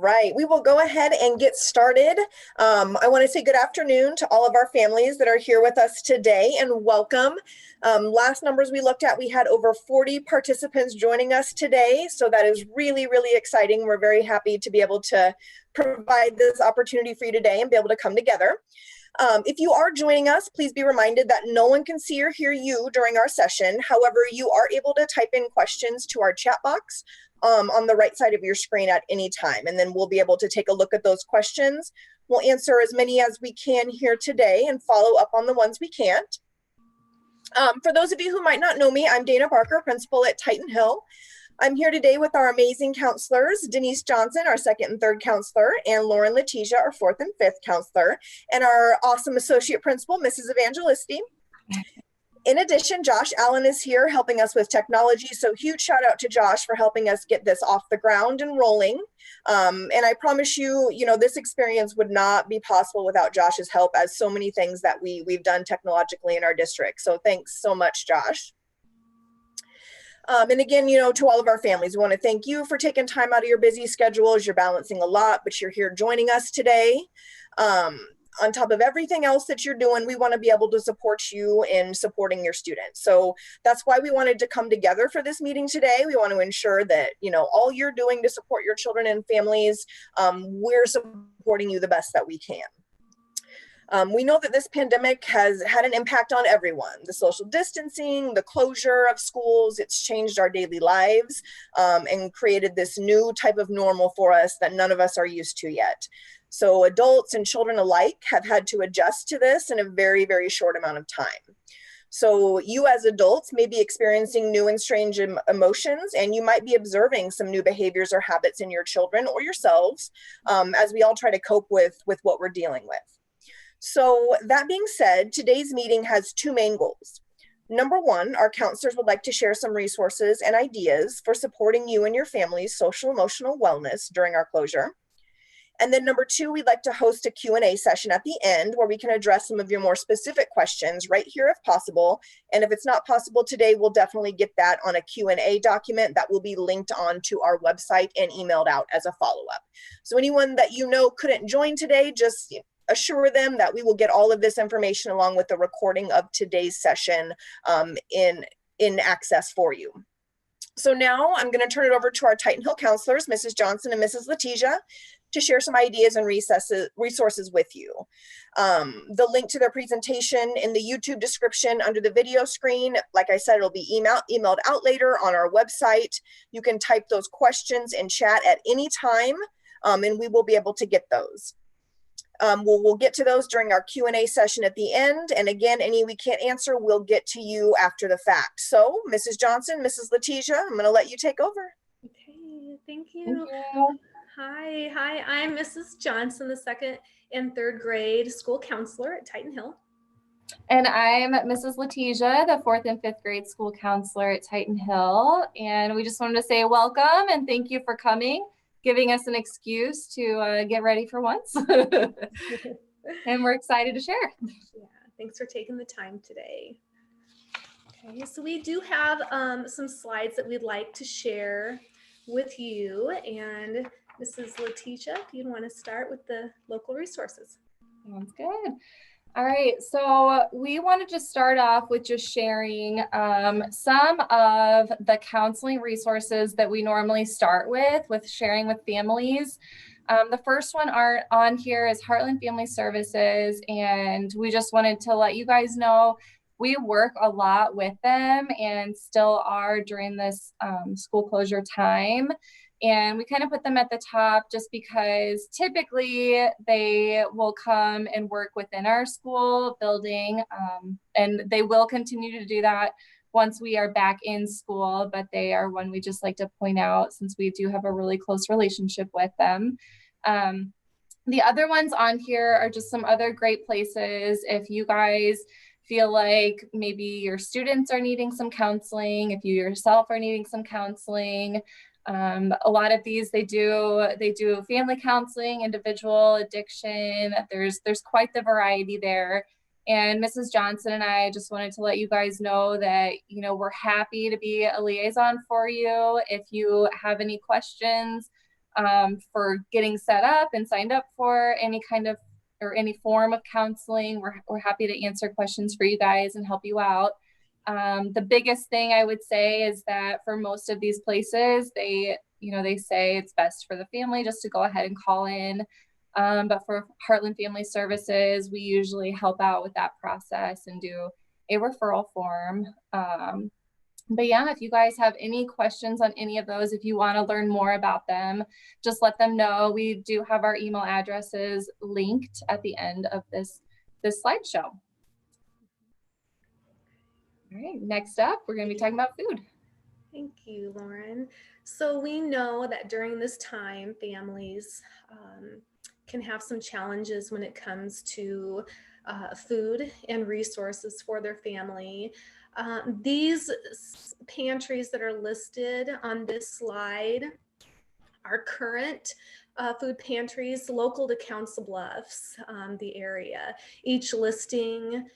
right, we will go ahead and get started. I want to say good afternoon to all of our families that are here with us today and welcome. Last numbers we looked at, we had over 40 participants joining us today. So that is really, really exciting. We're very happy to be able to provide this opportunity for you today and be able to come together. If you are joining us, please be reminded that no one can see or hear you during our session. However, you are able to type in questions to our chat box on the right side of your screen at any time. And then we'll be able to take a look at those questions. We'll answer as many as we can here today and follow up on the ones we can't. For those of you who might not know me, I'm Dana Barker, principal at Titan Hill. I'm here today with our amazing counselors, Denise Johnson, our second and third counselor, and Lauren Letizia, our fourth and fifth counselor, and our awesome associate principal, Mrs. Evangelisti. In addition, Josh Allen is here helping us with technology. So huge shout out to Josh for helping us get this off the ground and rolling. And I promise you, this experience would not be possible without Josh's help, as so many things that we've done technologically in our district. So thanks so much, Josh. And again, to all of our families, we want to thank you for taking time out of your busy schedules. You're balancing a lot, but you're here joining us today. On top of everything else that you're doing, we want to be able to support you in supporting your students. So that's why we wanted to come together for this meeting today. We want to ensure that, all you're doing to support your children and families, we're supporting you the best that we can. We know that this pandemic has had an impact on everyone. The social distancing, the closure of schools, it's changed our daily lives and created this new type of normal for us that none of us are used to yet. So adults and children alike have had to adjust to this in a very, very short amount of time. So you as adults may be experiencing new and strange emotions, and you might be observing some new behaviors or habits in your children or yourselves as we all try to cope with what we're dealing with. So that being said, today's meeting has two main goals. Number one, our counselors would like to share some resources and ideas for supporting you and your family's social emotional wellness during our closure. And then number two, we'd like to host a Q&A session at the end where we can address some of your more specific questions right here if possible. And if it's not possible today, we'll definitely get that on a Q&A document that will be linked onto our website and emailed out as a follow-up. So anyone that couldn't join today, just assure them that we will get all of this information along with the recording of today's session in access for you. So now I'm going to turn it over to our Titan Hill counselors, Mrs. Johnson and Mrs. Letizia, to share some ideas and resources with you. The link to their presentation in the YouTube description under the video screen. Like I said, it'll be emailed out later on our website. You can type those questions in chat at any time, and we will be able to get those. We'll get to those during our Q&A session at the end. And again, any we can't answer, we'll get to you after the fact. So Mrs. Johnson, Mrs. Letizia, I'm going to let you take over. Okay, thank you. Hi, I'm Mrs. Johnson, the second and third grade school counselor at Titan Hill. And I'm Mrs. Letizia, the fourth and fifth grade school counselor at Titan Hill. And we just wanted to say welcome and thank you for coming, giving us an excuse to get ready for once. And we're excited to share. Yeah, thanks for taking the time today. Okay, so we do have some slides that we'd like to share with you. And Mrs. Letizia, if you want to start with the local resources. Sounds good. All right, so we wanted to start off with just sharing some of the counseling resources that we normally start with sharing with families. The first one on here is Heartland Family Services, and we just wanted to let you guys know we work a lot with them and still are during this school closure time. And we kind of put them at the top just because typically they will come and work within our school building, and they will continue to do that once we are back in school, but they are one we just like to point out since we do have a really close relationship with them. The other ones on here are just some other great places. If you guys feel like maybe your students are needing some counseling, if you yourself are needing some counseling, a lot of these they do family counseling, individual addiction. There's quite the variety there. And Mrs. Johnson and I just wanted to let you guys know that, we're happy to be a liaison for you. If you have any questions, for getting set up and signed up for any kind of or any form of counseling. We're happy to answer questions for you guys and help you out. The biggest thing I would say is that for most of these places, they say it's best for the family just to go ahead and call in. But for Heartland Family Services, we usually help out with that process and do a referral form. But yeah, if you guys have any questions on any of those, if you want to learn more about them, just let them know. We do have our email addresses linked at the end of this slideshow. All right, next up, we're going to be talking about food. Thank you, Lauren. So we know that during this time, families can have some challenges when it comes to food and resources for their family. These pantries that are listed on this slide are current food pantries local to Council Bluffs, the area. Each listing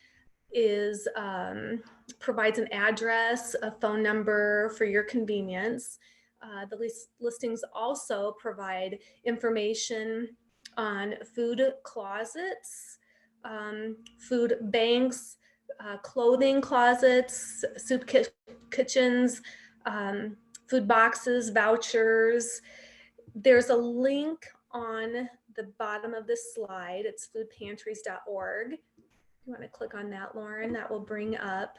is provides an address, a phone number for your convenience. The listings also provide information on food closets, food banks, clothing closets, soup kitchens, food boxes, vouchers. There's a link on the bottom of this slide. It's foodpantries.org. You want to click on that, Lauren, that will bring up,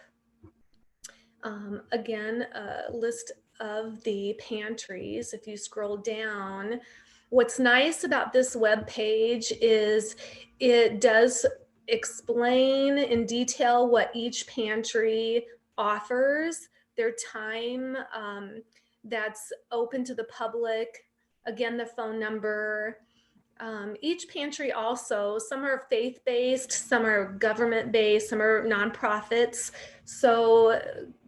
again, a list of the pantries. If you scroll down, what's nice about this web page is it does explain in detail what each pantry offers, their time that's open to the public, again, the phone number. Each pantry also, some are faith-based, some are government-based, some are nonprofits. So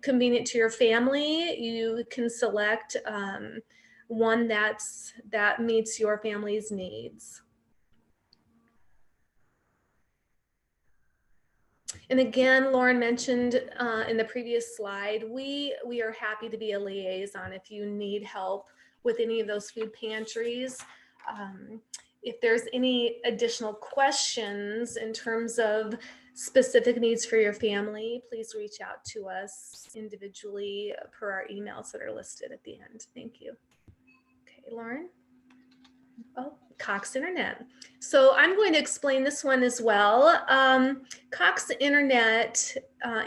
convenient to your family, you can select one that meets your family's needs. And again, Lauren mentioned in the previous slide, we are happy to be a liaison if you need help with any of those food pantries. If there's any additional questions in terms of specific needs for your family, please reach out to us individually per our emails that are listed at the end. Thank you. Okay, Lauren. Oh, Cox Internet. So I'm going to explain this one as well. Cox Internet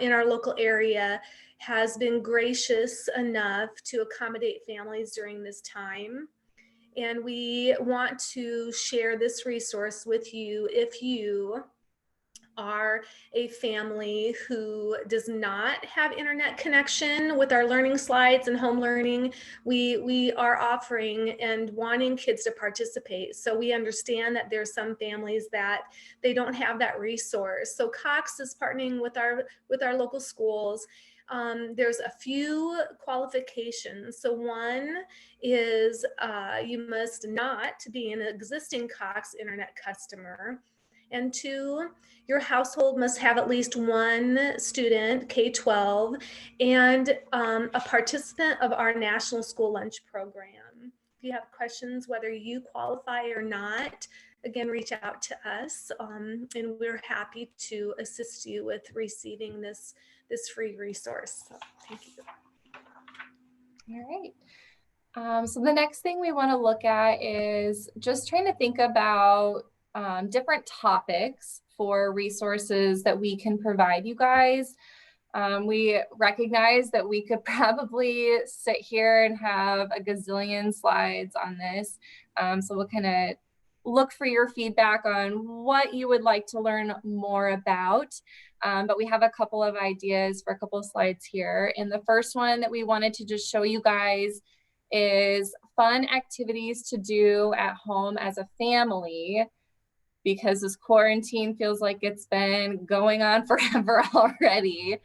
in our local area has been gracious enough to accommodate families during this time. And we want to share this resource with you if you are a family who does not have internet connection. With our learning slides and home learning, we are offering and wanting kids to participate. So we understand that there's some families that they don't have that resource. So Cox is partnering with our local schools. There's a few qualifications. So one is you must not be an existing Cox Internet customer. And two, your household must have at least one student, K-12, and a participant of our National School Lunch Program. If you have questions whether you qualify or not, again, reach out to us, and we're happy to assist you with receiving this free resource. So, thank you. All right. So the next thing we want to look at is just trying to think about different topics for resources that we can provide you guys. We recognize that we could probably sit here and have a gazillion slides on this. So we'll kind of look for your feedback on what you would like to learn more about. But we have a couple of ideas for a couple of slides here. And the first one that we wanted to just show you guys is fun activities to do at home as a family, because this quarantine feels like it's been going on forever already.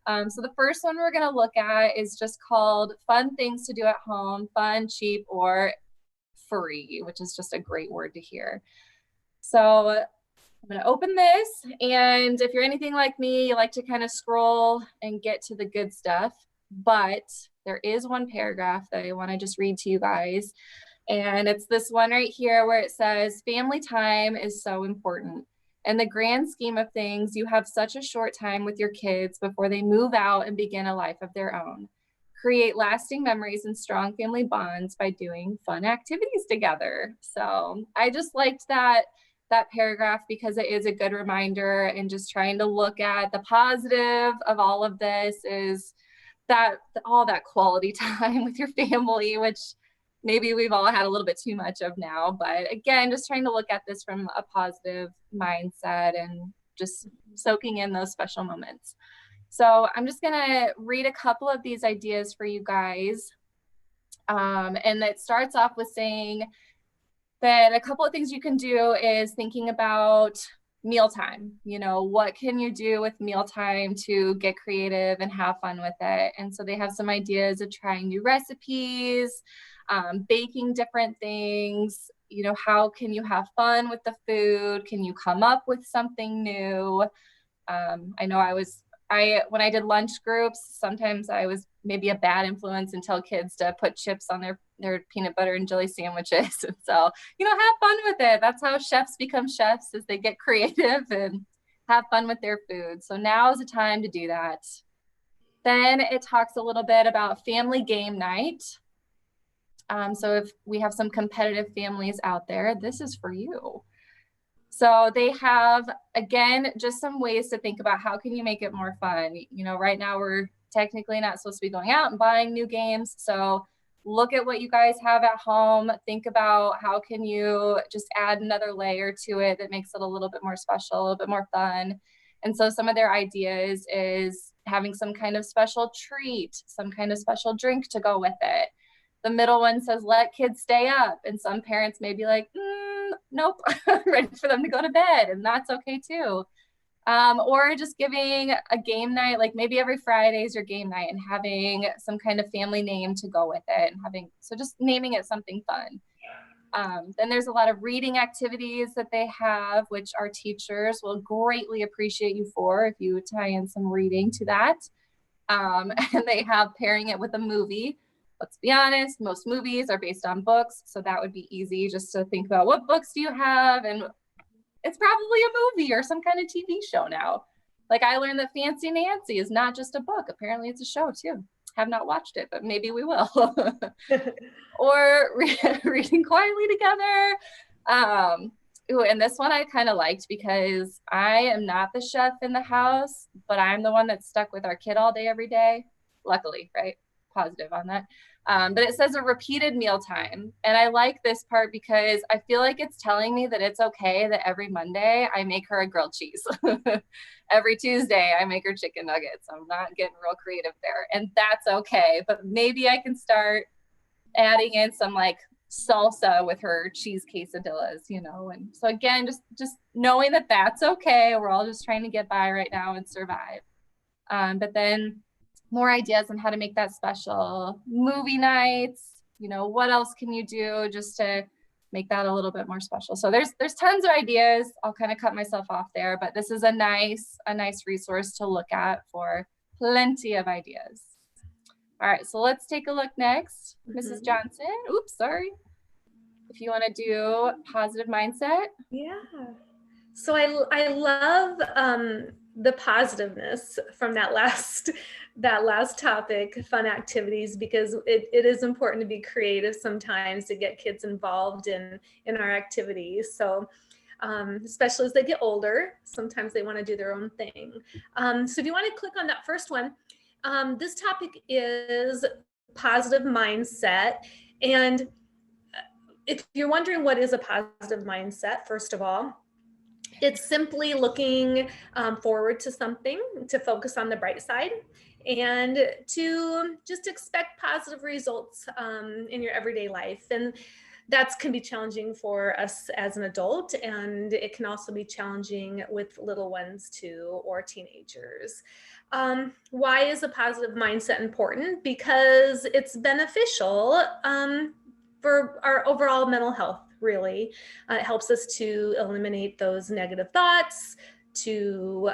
So the first one we're going to look at is just called Fun Things to Do at Home, Fun, Cheap, or Free, which is just a great word to hear. So I'm going to open this, and if you're anything like me, you like to kind of scroll and get to the good stuff, but there is one paragraph that I want to just read to you guys. And it's this one right here where it says, family time is so important. In the grand scheme of things, you have such a short time with your kids before they move out and begin a life of their own. Create lasting memories and strong family bonds by doing fun activities together. So I just liked that paragraph because it is a good reminder, and just trying to look at the positive of all of this is that all that quality time with your family, which maybe we've all had a little bit too much of now. But again, just trying to look at this from a positive mindset and just soaking in those special moments. So I'm just going to read a couple of these ideas for you guys. And it starts off with saying that a couple of things you can do is thinking about mealtime. You know, what can you do with mealtime to get creative and have fun with it? And so they have some ideas of trying new recipes, baking different things. You know, how can you have fun with the food? Can you come up with something new? I know when I did lunch groups, sometimes I was maybe a bad influence and tell kids to put chips on their peanut butter and jelly sandwiches. And so, you know, have fun with it. That's how chefs become chefs, as they get creative and have fun with their food. So now is the time to do that. Then it talks a little bit about family game night. So if we have some competitive families out there, this is for you. So they have, again, just some ways to think about how can you make it more fun. You know, right now we're technically not supposed to be going out and buying new games. So look at what you guys have at home. Think about how can you just add another layer to it that makes it a little bit more special, a little bit more fun. And so some of their ideas is having some kind of special treat, some kind of special drink to go with it. The middle one says, let kids stay up. And some parents may be like, nope, I'm ready for them to go to bed. And that's okay too. Or just giving a game night, like maybe every Friday is your game night, and having some kind of family name to go with it, and so just naming it something fun. Then there's a lot of reading activities that they have, which our teachers will greatly appreciate you for if you tie in some reading to that. And they have pairing it with a movie. Let's be honest, most movies are based on books, so that would be easy just to think about what books do you have, and it's probably a movie or some kind of TV show now. Like I learned that Fancy Nancy is not just a book. Apparently it's a show too. Have not watched it, but maybe we will. Or reading quietly together. And this one I kind of liked because I am not the chef in the house, but I'm the one that's stuck with our kid all day, every day. Luckily, right? Positive on that. But it says a repeated mealtime. And I like this part because I feel like it's telling me that it's okay that every Monday I make her a grilled cheese. Every Tuesday I make her chicken nuggets. I'm not getting real creative there. And that's okay. But maybe I can start adding in some like salsa with her cheese quesadillas, you know. And so again, just knowing that that's okay. We're all just trying to get by right now and survive. But then more ideas on how to make that special. Movie nights, you know, what else can you do just to make that a little bit more special? So there's tons of ideas. I'll kind of cut myself off there, but this is a nice resource to look at for plenty of ideas. All right, so let's take a look next. Mrs. Johnson, oops, sorry. If you want to do positive mindset. Yeah. So I love the positiveness from that last topic, fun activities, because it is important to be creative sometimes to get kids involved in our activities. So especially as they get older, sometimes they want to do their own thing. So if you want to click on that first one, this topic is positive mindset. And if you're wondering what is a positive mindset, first of all, it's simply looking forward to something, to focus on the bright side, and to just expect positive results in your everyday life. And that can be challenging for us as an adult, and it can also be challenging with little ones too, or teenagers. Why is a positive mindset important? Because it's beneficial for our overall mental health, really. It helps us to eliminate those negative thoughts, to,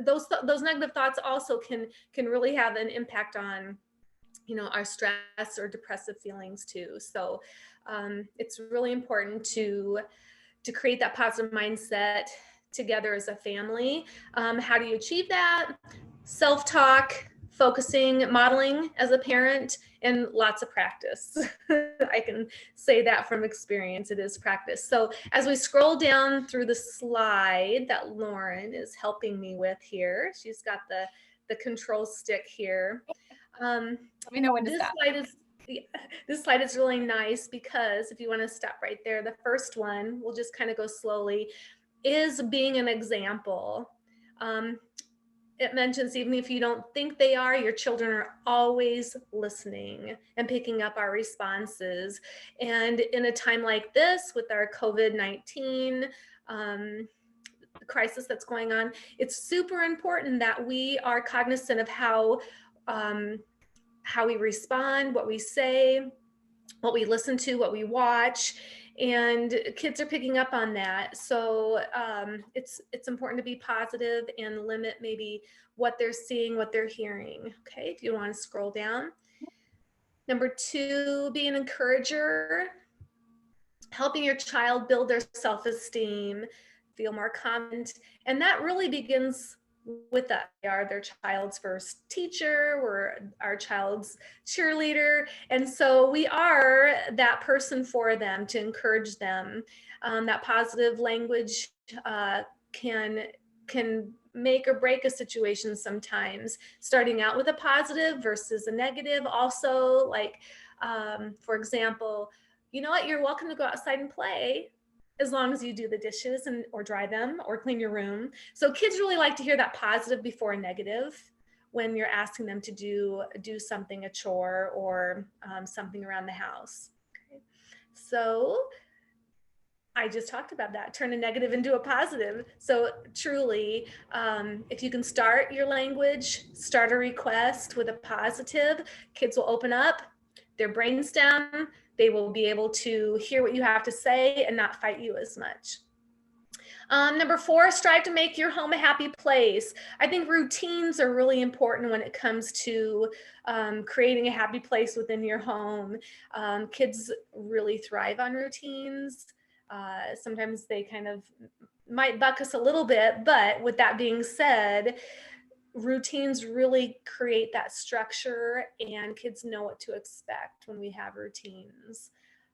those negative thoughts also can really have an impact on our stress or depressive feelings too. So it's really important to create that positive mindset together as a family. How do you achieve that? Self-talk, focusing, modeling as a parent, and lots of practice. I can say that from experience, it is practice. So as we scroll down through the slide that Lauren is helping me with here, she's got the control stick here. Let me know when to This stop. slide is this slide is really nice because if you want to stop right there, the first one, we'll just kind of go slowly, is being an example. It mentions even if you don't think they are, your children are always listening and picking up our responses. And in a time like this with our COVID-19 crisis that's going on, it's super important that we are cognizant of how we respond, what we say, what we listen to, what we watch, and kids are picking up on that. So it's important to be positive and limit maybe what they're seeing, what they're hearing. Okay, if you want to scroll down. Number 2, be an encourager, helping your child build their self-esteem, feel more confident, and that really begins with us. We are their child's first teacher, we're our child's cheerleader, and so we are that person for them to encourage them. That positive language can make or break a situation sometimes, starting out with a positive versus a negative. Also, like for example, you know what, you're welcome to go outside and play as long as you do the dishes or dry them or clean your room. So kids really like to hear that positive before a negative when you're asking them to do something, a chore or something around the house. Okay. So I just talked about that, turn a negative into a positive. So truly, if you can start your language, start a request with a positive, kids will open up, their brains down, they will be able to hear what you have to say and not fight you as much. Number 4, strive to make your home a happy place. I think routines are really important when it comes to creating a happy place within your home. Kids really thrive on routines. Sometimes they kind of might buck us a little bit, but with that being said, routines really create that structure and kids know what to expect when we have routines.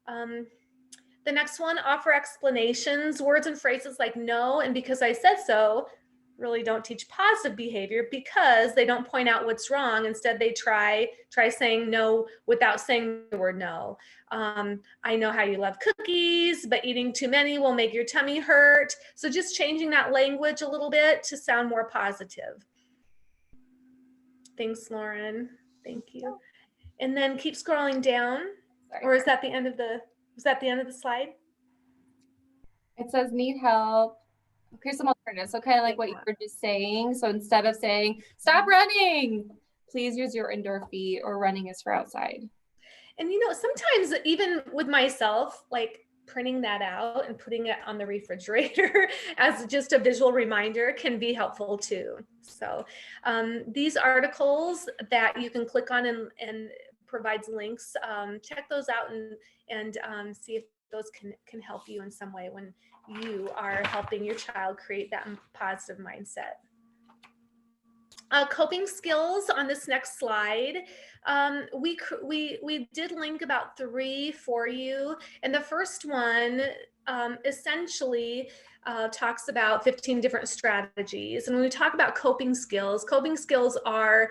The next one, offer explanations. Words and phrases like no and because I said so really don't teach positive behavior because they don't point out what's wrong. Instead, they try saying no without saying the word no. I know how you love cookies, but eating too many will make your tummy hurt. So just changing that language a little bit to sound more positive. Thanks, Lauren. Thank you. And then keep scrolling down. Sorry. Or is that the end of the slide? It says need help. Here's some alternatives. So kind of like what you were just saying. So instead of saying, stop running, please use your indoor feet, or running is for outside. And sometimes even with myself, like printing that out and putting it on the refrigerator as just a visual reminder can be helpful too. So these articles that you can click on and provides links, check those out and see if those can help you in some way when you are helping your child create that positive mindset. Coping skills on this next slide. We did link about 3 for you, and the first one essentially talks about 15 different strategies. And when we talk about coping skills are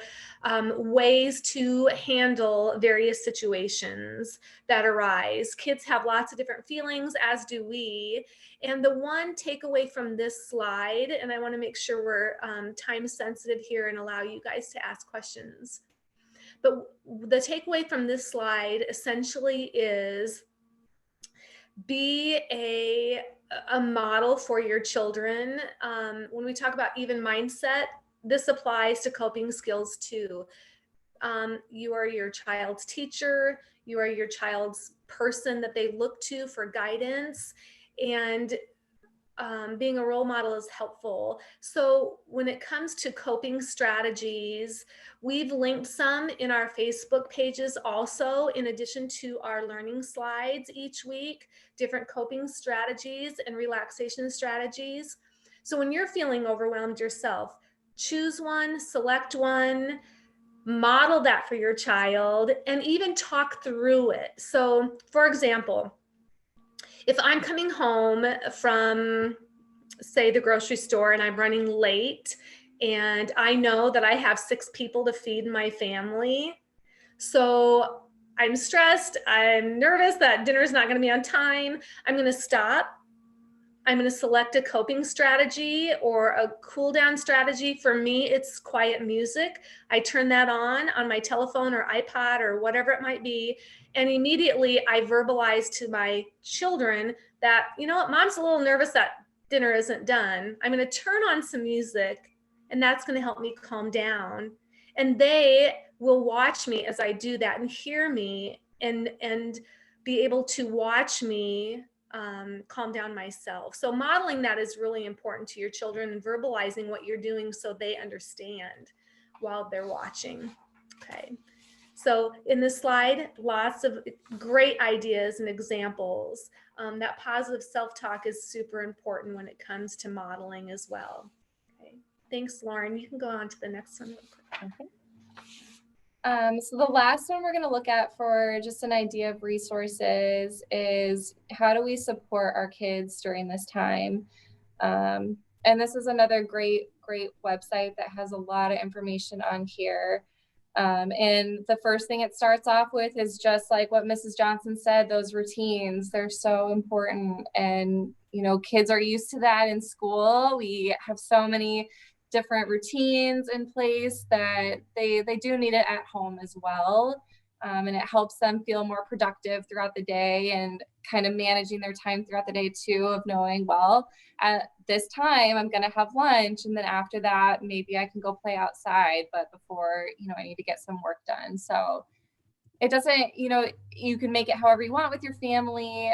ways to handle various situations that arise. Kids have lots of different feelings, as do we. And the one takeaway from this slide, and I want to make sure we're time sensitive here and allow you guys to ask questions. But the takeaway from this slide essentially is be a model for your children. When we talk about even mindset, this applies to coping skills too. You are your child's teacher. You are your child's person that they look to for guidance. And being a role model is helpful. So when it comes to coping strategies, we've linked some in our Facebook pages also, in addition to our learning slides each week, different coping strategies and relaxation strategies. So when you're feeling overwhelmed yourself, choose one, select one, model that for your child, and even talk through it. So for example, if I'm coming home from, say, the grocery store and I'm running late and I know that I have 6 people to feed my family, so I'm stressed, I'm nervous that dinner's not going to be on time, I'm going to stop. I'm going to select a coping strategy or a cool down strategy. For me, it's quiet music. I turn that on my telephone or iPod or whatever it might be. And immediately I verbalize to my children that, you know what, mom's a little nervous that dinner isn't done. I'm going to turn on some music, and that's going to help me calm down. And they will watch me as I do that and hear me and be able to watch me calm down myself. So modeling that is really important to your children and verbalizing what you're doing so they understand while they're watching. Okay. So in this slide, lots of great ideas and examples. That positive self-talk is super important when it comes to modeling as well. Okay. Thanks, Lauren. You can go on to the next one. Okay. So the last one we're going to look at for just an idea of resources is how do we support our kids during this time? And this is another great website that has a lot of information on here. And the first thing it starts off with is just like what Mrs. Johnson said, those routines, they're so important. And, you know, kids are used to that in school. We have so many different routines in place that they do need it at home as well. And it helps them feel more productive throughout the day and kind of managing their time throughout the day too, of knowing, well, at this time I'm going to have lunch, and then after that maybe I can go play outside, but before, you know, I need to get some work done. So it doesn't, you know, you can make it however you want with your family.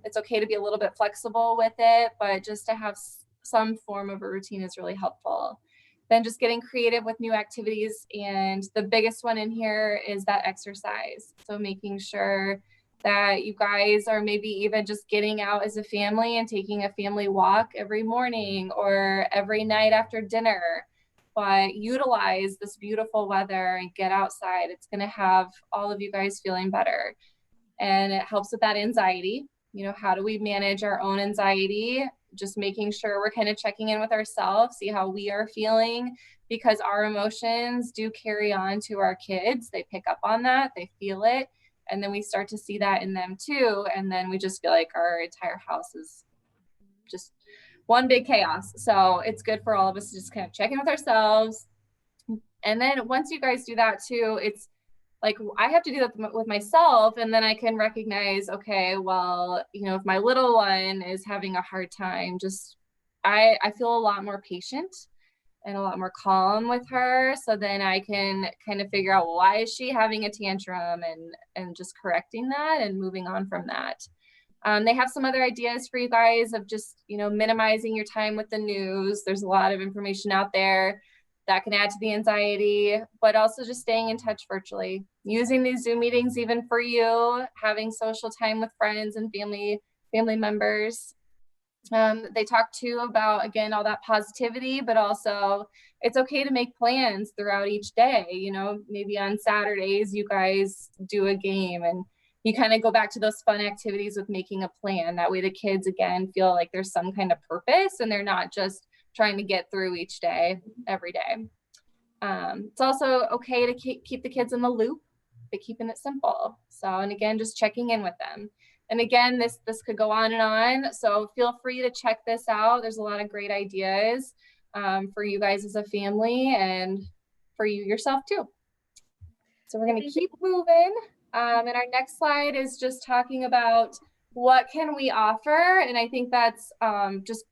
It's okay to be a little bit flexible with it, but just to have some form of a routine is really helpful. Then just getting creative with new activities. And the biggest one in here is that exercise. So making sure that you guys are maybe even just getting out as a family and taking a family walk every morning or every night after dinner. But utilize this beautiful weather and get outside. It's going to have all of you guys feeling better. And it helps with that anxiety. You know, how do we manage our own anxiety? Just making sure we're kind of checking in with ourselves, see how we are feeling, because our emotions do carry on to our kids. They pick up on that, they feel it, and then we start to see that in them too. And then we just feel like our entire house is just one big chaos. So it's good for all of us to just kind of check in with ourselves. And then once you guys do that too, it's like I have to do that with myself, and then I can recognize, okay, well, you know, if my little one is having a hard time, just I feel a lot more patient and a lot more calm with her. So then I can kind of figure out, why is she having a tantrum, and just correcting that and moving on from that. They have some other ideas for you guys of just, you know, minimizing your time with the news. There's a lot of information out there that can add to the anxiety, but also just staying in touch virtually, using these Zoom meetings even for you, having social time with friends and family members. They talk too about, again, all that positivity, but also it's okay to make plans throughout each day. You know, maybe on Saturdays, you guys do a game and you kind of go back to those fun activities with making a plan. That way the kids, again, feel like there's some kind of purpose and they're not just trying to get through each day, every day. It's also okay to keep the kids in the loop, but keeping it simple. So, and again, just checking in with them. And again, this could go on and on. So feel free to check this out. There's a lot of great ideas for you guys as a family and for you yourself too. So we're going to keep moving. And our next slide is just talking about what can we offer. And I think that's just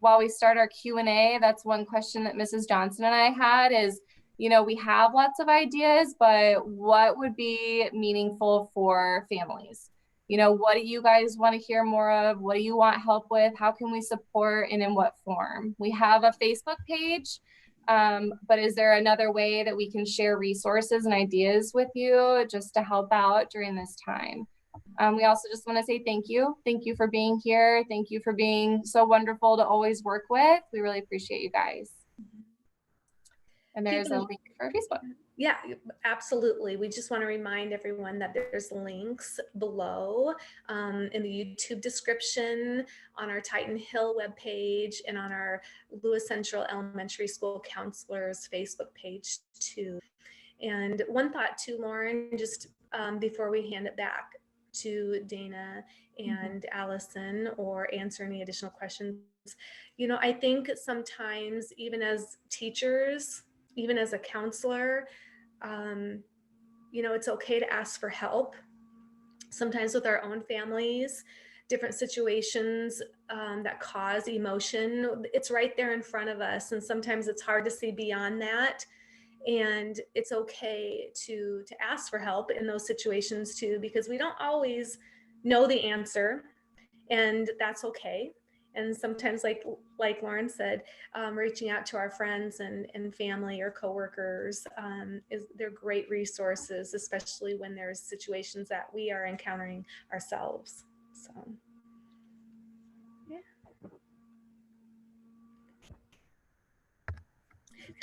while we start our Q&A, that's one question that Mrs. Johnson and I had is, you know, we have lots of ideas, but what would be meaningful for families? You know, what do you guys want to hear more of? What do you want help with? How can we support, and in what form? We have a Facebook page, but is there another way that we can share resources and ideas with you just to help out during this time? We also just want to say thank you. Thank you for being here. Thank you for being so wonderful to always work with. We really appreciate you guys. And there's a link for Facebook. Yeah, absolutely. We just want to remind everyone that there's links below in the YouTube description, on our Titan Hill webpage, and on our Lewis Central Elementary School Counselors Facebook page too. And one thought too, Lauren, just before we hand it back to Dana and Allison, or answer any additional questions, you know, I think sometimes even as teachers, even as a counselor, you know, it's okay to ask for help. Sometimes with our own families, different situations that cause emotion, it's right there in front of us. And sometimes it's hard to see beyond that. And it's okay to ask for help in those situations too, because we don't always know the answer, and that's okay. And sometimes, like Lauren said, reaching out to our friends and family or coworkers, they're great resources, especially when there's situations that we are encountering ourselves. So, yeah.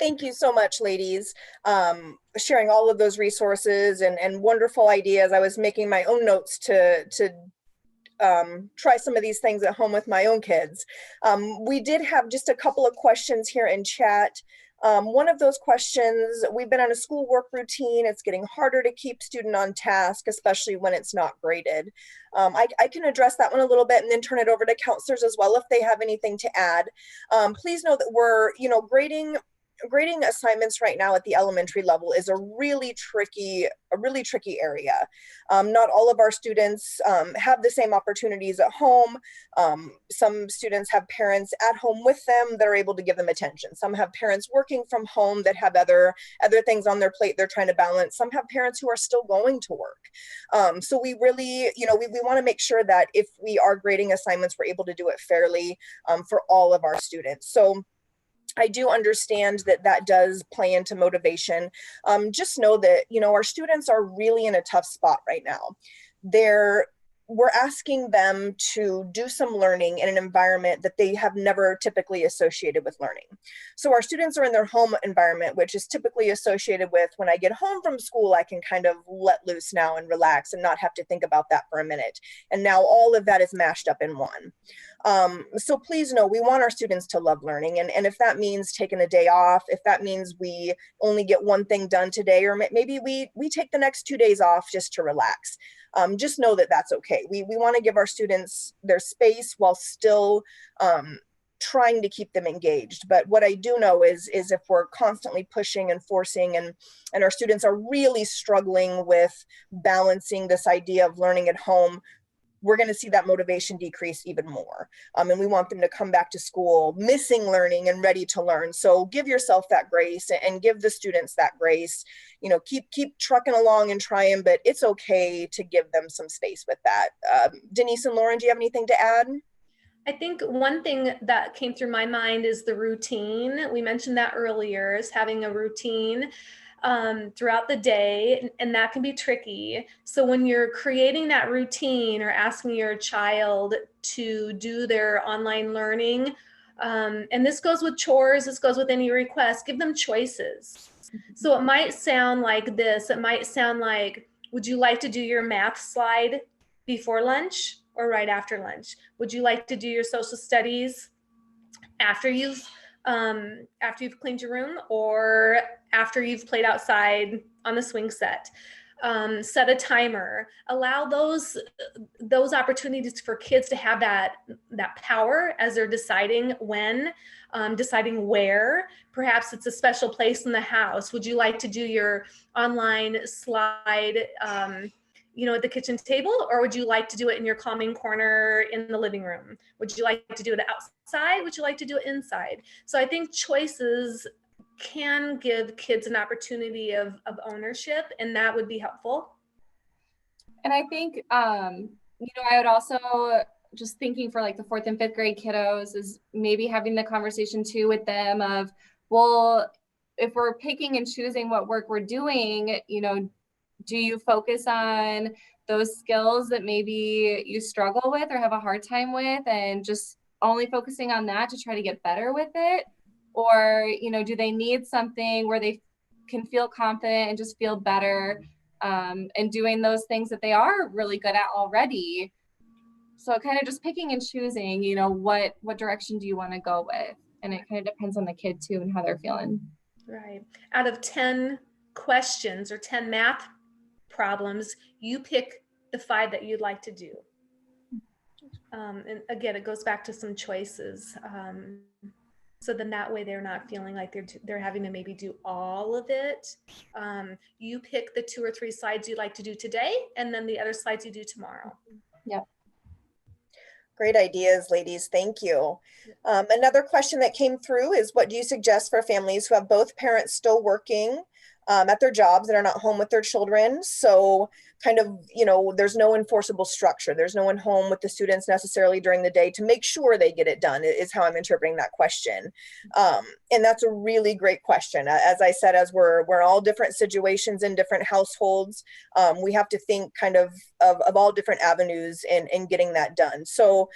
Thank you so much, ladies, sharing all of those resources and wonderful ideas. I was making my own notes to try some of these things at home with my own kids. We did have just a couple of questions here in chat. One of those questions, we've been on a school work routine. It's getting harder to keep student on task, especially when it's not graded. I can address that one a little bit and then turn it over to counselors as well if they have anything to add. Please know that we're, grading assignments right now at the elementary level is a really tricky area. Not all of our students have the same opportunities at home. Some students have parents at home with them that are able to give them attention. Some have parents working from home that have other things on their plate they're trying to balance. Some have parents who are still going to work. So we really, we want to make sure that if we are grading assignments, we're able to do it fairly for all of our students. So I do understand that does play into motivation. Just know that, our students are really in a tough spot right now. We're asking them to do some learning in an environment that they have never typically associated with learning. So our students are in their home environment, which is typically associated with, when I get home from school, I can kind of let loose now and relax and not have to think about that for a minute. And now all of that is mashed up in one. So please know, we want our students to love learning. And if that means taking a day off, if that means we only get one thing done today, or maybe we take the next 2 days off just to relax, just know that that's okay. We want to give our students their space while still trying to keep them engaged. But what I do know is if we're constantly pushing and forcing, and our students are really struggling with balancing this idea of learning at home, we're going to see that motivation decrease even more. And we want them to come back to school missing learning and ready to learn. So give yourself that grace and give the students that grace. Keep trucking along and trying, but it's okay to give them some space with that. Denise and Lauren, do you have anything to add? I think one thing that came through my mind is the routine. We mentioned that earlier, is having a routine throughout the day, and that can be tricky. So when you're creating that routine or asking your child to do their online learning, and this goes with chores, this goes with any request, give them choices. So it might sound like this. It might sound like, would you like to do your math slide before lunch or right after lunch? Would you like to do your social studies after you've cleaned your room, or after you've played outside on the swing set? Set a timer. Allow those opportunities for kids to have that power as they're deciding when, deciding where. Perhaps it's a special place in the house. Would you like to do your online slide at the kitchen table, or would you like to do it in your calming corner in the living room? Would you like to do it outside? Would you like to do it inside? So I think choices can give kids an opportunity of ownership, and that would be helpful. And I think I would also just thinking for like the 4th and 5th grade kiddos is maybe having the conversation too with them of, well, if we're picking and choosing what work we're doing, do you focus on those skills that maybe you struggle with or have a hard time with and just only focusing on that to try to get better with it? Or, do they need something where they can feel confident and just feel better and doing those things that they are really good at already? So kind of just picking and choosing, what direction do you want to go with? And it kind of depends on the kid too and how they're feeling. Right. Out of 10 questions or 10 math problems, you pick the 5 that you'd like to do. And again, it goes back to some choices. So then that way they're not feeling like they're having to maybe do all of it. You pick the 2 or 3 slides you'd like to do today, and then the other slides you do tomorrow. Yep. Great ideas, ladies. Thank you. Another question that came through is, what do you suggest for families who have both parents still working at their jobs and are not home with their children? So kind of, there's no enforceable structure. There's no one home with the students necessarily during the day to make sure they get it done, is how I'm interpreting that question. And that's a really great question. As I said, as we're all different situations in different households, we have to think kind of all different avenues in getting that done. So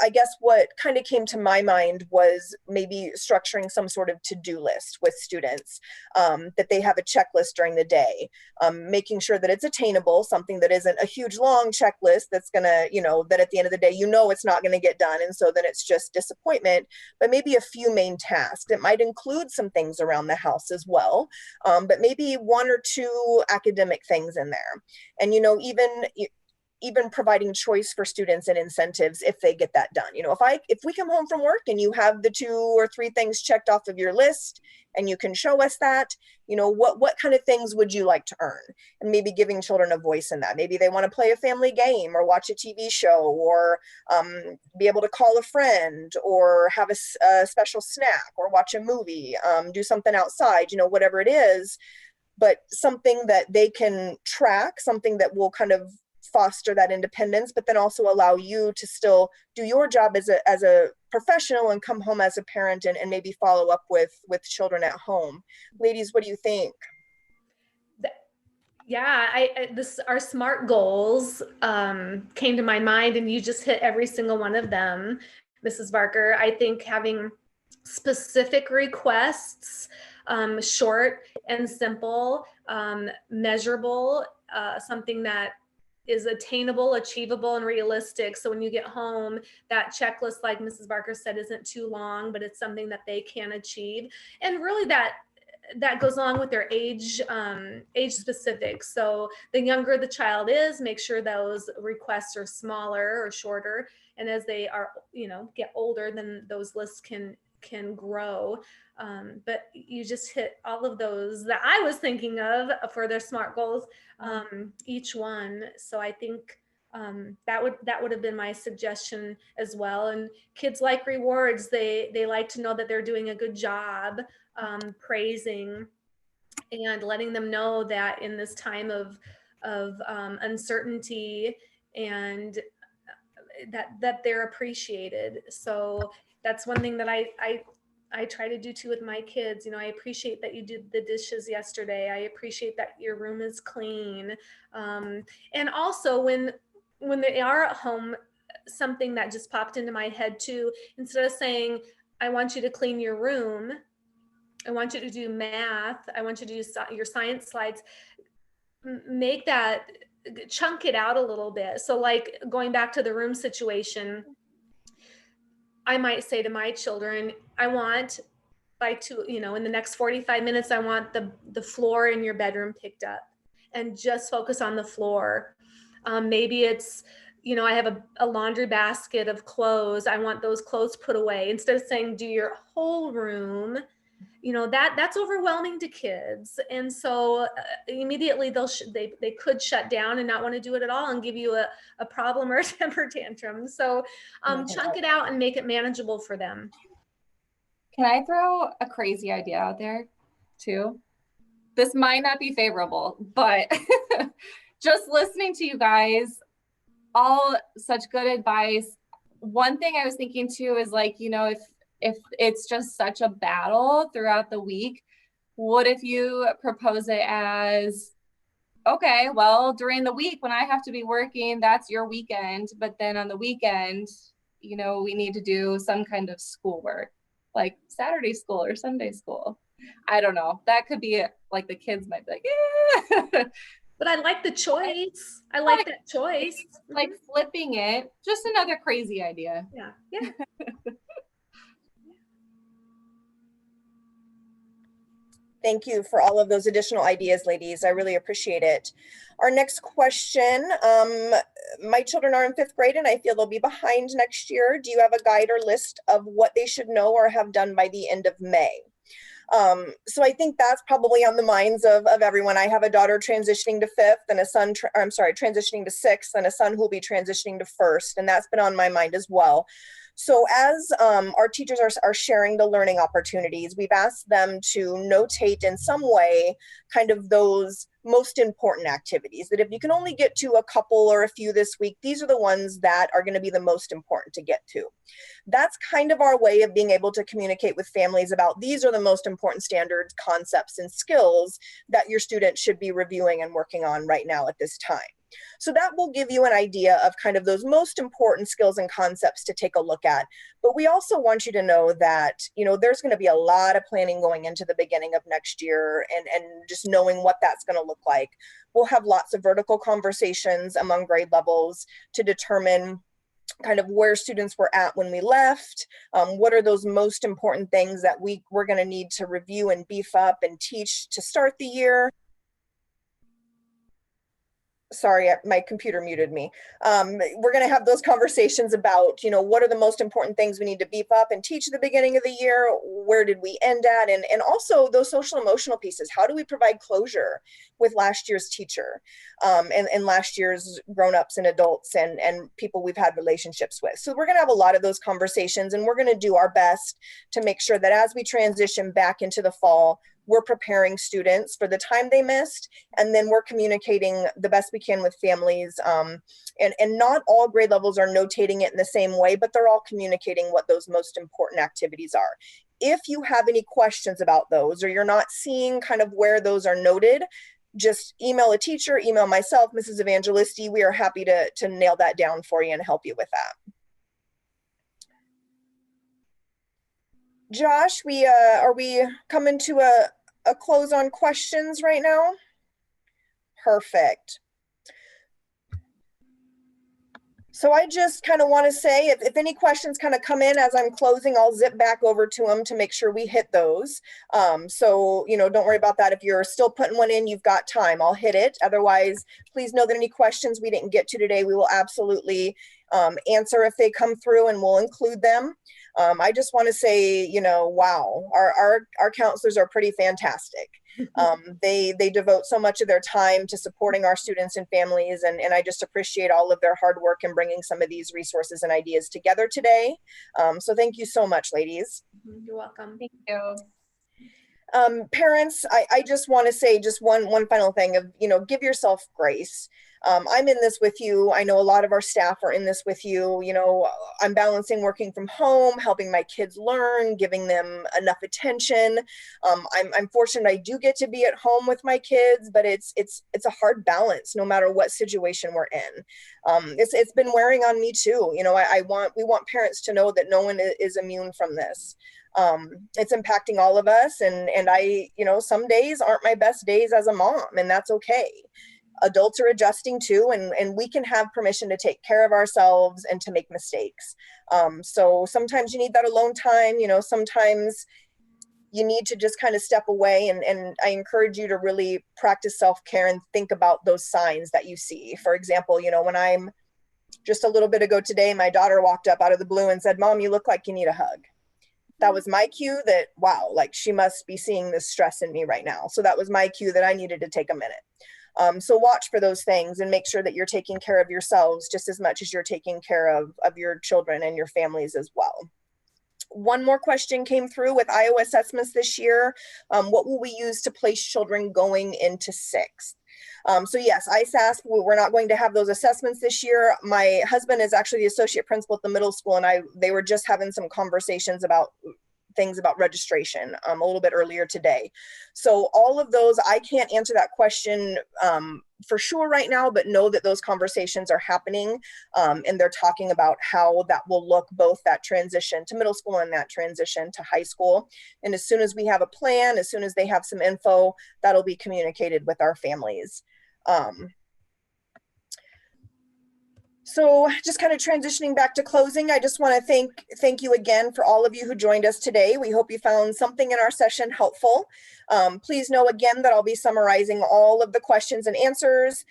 I guess what kind of came to my mind was maybe structuring some sort of to-do list with students, that they have a checklist during the day, making sure that it's attainable, something that isn't a huge long checklist that's gonna, that at the end of the day, it's not gonna get done. And so then it's just disappointment, but maybe a few main tasks. It might include some things around the house as well, but maybe 1 or 2 academic things in there. And, even providing choice for students and incentives if they get that done. If we come home from work and you have the 2 or 3 things checked off of your list and you can show us that, what kind of things would you like to earn? And maybe giving children a voice in that. Maybe they want to play a family game or watch a TV show or be able to call a friend or have a special snack or watch a movie, do something outside, whatever it is, but something that they can track, something that will kind of foster that independence, but then also allow you to still do your job as a professional and come home as a parent and maybe follow up with children at home. Ladies, what do you think? Yeah, our SMART goals came to my mind, and you just hit every single one of them, Mrs. Barker. I think having specific requests, short and simple, measurable, something that is attainable, achievable, and realistic. So when you get home, that checklist, like Mrs. Barker said, isn't too long, but it's something that they can achieve. And really that goes along with their age specific. So the younger the child is, make sure those requests are smaller or shorter. And as they are, get older, then those lists can grow. But you just hit all of those that I was thinking of for their SMART goals, each one. So I think that would have been my suggestion as well. And kids like rewards. They like to know that they're doing a good job, praising and letting them know that in this time of uncertainty and that they're appreciated. So that's one thing that I try to do too with my kids. I appreciate that you did the dishes yesterday. I appreciate that your room is clean. And also when they are at home, something that just popped into my head too, instead of saying, I want you to clean your room, I want you to do math, I want you to do your science slides, make that, chunk it out a little bit. So like going back to the room situation, I might say to my children, I want in the next 45 minutes, I want the floor in your bedroom picked up, and just focus on the floor. Maybe it's, I have a laundry basket of clothes. I want those clothes put away. Instead of saying, do your whole room, that's overwhelming to kids. And so immediately they could shut down and not want to do it at all and give you a problem or a temper tantrum. So chunk it out and make it manageable for them. Can I throw a crazy idea out there too? This might not be favorable, but just listening to you guys, all such good advice. One thing I was thinking too is like, you know, if it's just such a battle throughout the week, what if you propose it as, okay, well, during the week when I have to be working, that's your weekend. But then on the weekend, you know, we need to do some kind of schoolwork, like Saturday school or Sunday school. I don't know. That could be like the kids might be like, eh. But I like the choice. I like that choice. Like flipping it. Just another crazy idea. Yeah. Yeah. Thank you for all of those additional ideas, ladies. I really appreciate it. Our next question, my children are in 5th grade and I feel they'll be behind next year. Do you have a guide or list of what they should know or have done by the end of May? So I think that's probably on the minds of everyone. I have a daughter transitioning to 5th and a son, transitioning to 6th and a son who will be transitioning to 1st. And that's been on my mind as well. So as our teachers are sharing the learning opportunities, we've asked them to notate in some way kind of those most important activities, that if you can only get to a couple or a few this week, these are the ones that are going to be the most important to get to. That's kind of our way of being able to communicate with families about these are the most important standards, concepts, and skills that your students should be reviewing and working on right now at this time. So that will give you an idea of kind of those most important skills and concepts to take a look at. But we also want you to know that, you know, there's going to be a lot of planning going into the beginning of next year and just knowing what that's going to look like. We'll have lots of vertical conversations among grade levels to determine kind of where students were at when we left, what are those most important things that we're going to need to review and beef up and teach to start the year. Sorry, my computer muted me. We're going to have those conversations about, you know, what are the most important things we need to beef up and teach at the beginning of the year? Where did we end at? And also those social emotional pieces. How do we provide closure with last year's teacher and last year's grown-ups and adults and people we've had relationships with? So we're going to have a lot of those conversations, and we're going to do our best to make sure that as we transition back into the fall, we're preparing students for the time they missed, and then we're communicating the best we can with families. And not all grade levels are notating it in the same way, but they're all communicating what those most important activities are. If you have any questions about those, or you're not seeing kind of where those are noted, just email a teacher, email myself, Mrs. Evangelisti. We are happy to nail that down for you and help you with that. Josh, are we coming to a close on questions right now? Perfect. So I just kind of want to say, if any questions kind of come in as I'm closing, I'll zip back over to them to make sure we hit those. So, you know, don't worry about that. If you're still putting one in, you've got time. I'll hit it. Otherwise, please know that any questions we didn't get to today, we will absolutely answer if they come through, and we'll include them. I just want to say, you know, wow, our counselors are pretty fantastic. They devote so much of their time to supporting our students and families, and I just appreciate all of their hard work in bringing some of these resources and ideas together today. So thank you so much, ladies. You're welcome. Thank you. Parents, I just want to say just one final thing of, you know, give yourself grace. I'm in this with you. I know a lot of our staff are in this with you. You know, I'm balancing working from home, helping my kids learn, giving them enough attention. I'm fortunate I do get to be at home with my kids, but it's a hard balance no matter what situation we're in. It's been wearing on me too. You know, we want parents to know that no one is immune from this. It's impacting all of us, and I, you know, some days aren't my best days as a mom, and that's okay. Adults are adjusting too, and we can have permission to take care of ourselves and to make mistakes. So sometimes you need that alone time, you know, sometimes you need to just kind of step away, and I encourage you to really practice self-care and think about those signs that you see. For example, you know, when I'm just a little bit ago today, my daughter walked up out of the blue and said, "Mom, you look like you need a hug." That was my cue that, wow, like she must be seeing this stress in me right now. So that was my cue that I needed to take a minute. So watch for those things and make sure that you're taking care of yourselves just as much as you're taking care of your children and your families as well. One more question came through with Iowa assessments this year. What will we use to place children going into sixth? So yes, ISASP, we're not going to have those assessments this year. My husband is actually the associate principal at the middle school, and they were just having some conversations about things about registration a little bit earlier today. So all of those, I can't answer that question for sure right now, but know that those conversations are happening, and they're talking about how that will look, both that transition to middle school and that transition to high school. And as soon as we have a plan, as soon as they have some info, that'll be communicated with our families. So just kind of transitioning back to closing, I just want to thank you again for all of you who joined us today. We hope you found something in our session helpful. Please know again that I'll be summarizing all of the questions and answers,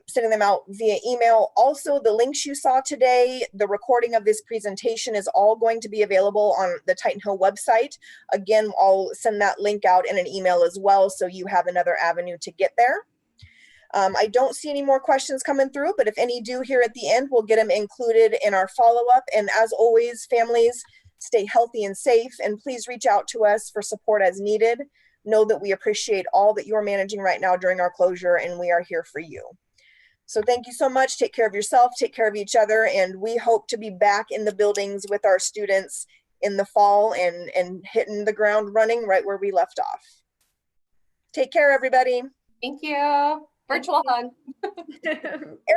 sending them out via email. Also, the links you saw today, the recording of this presentation is all going to be available on the Titan Hill website. Again, I'll send that link out in an email as well, so you have another avenue to get there. I don't see any more questions coming through, but if any do here at the end, we'll get them included in our follow-up. And as always, families, stay healthy and safe, and please reach out to us for support as needed. Know that we appreciate all that you're managing right now during our closure, and we are here for you. So thank you so much. Take care of yourself, take care of each other, and we hope to be back in the buildings with our students in the fall and hitting the ground running right where we left off. Take care, everybody. Thank you. Virtual hug.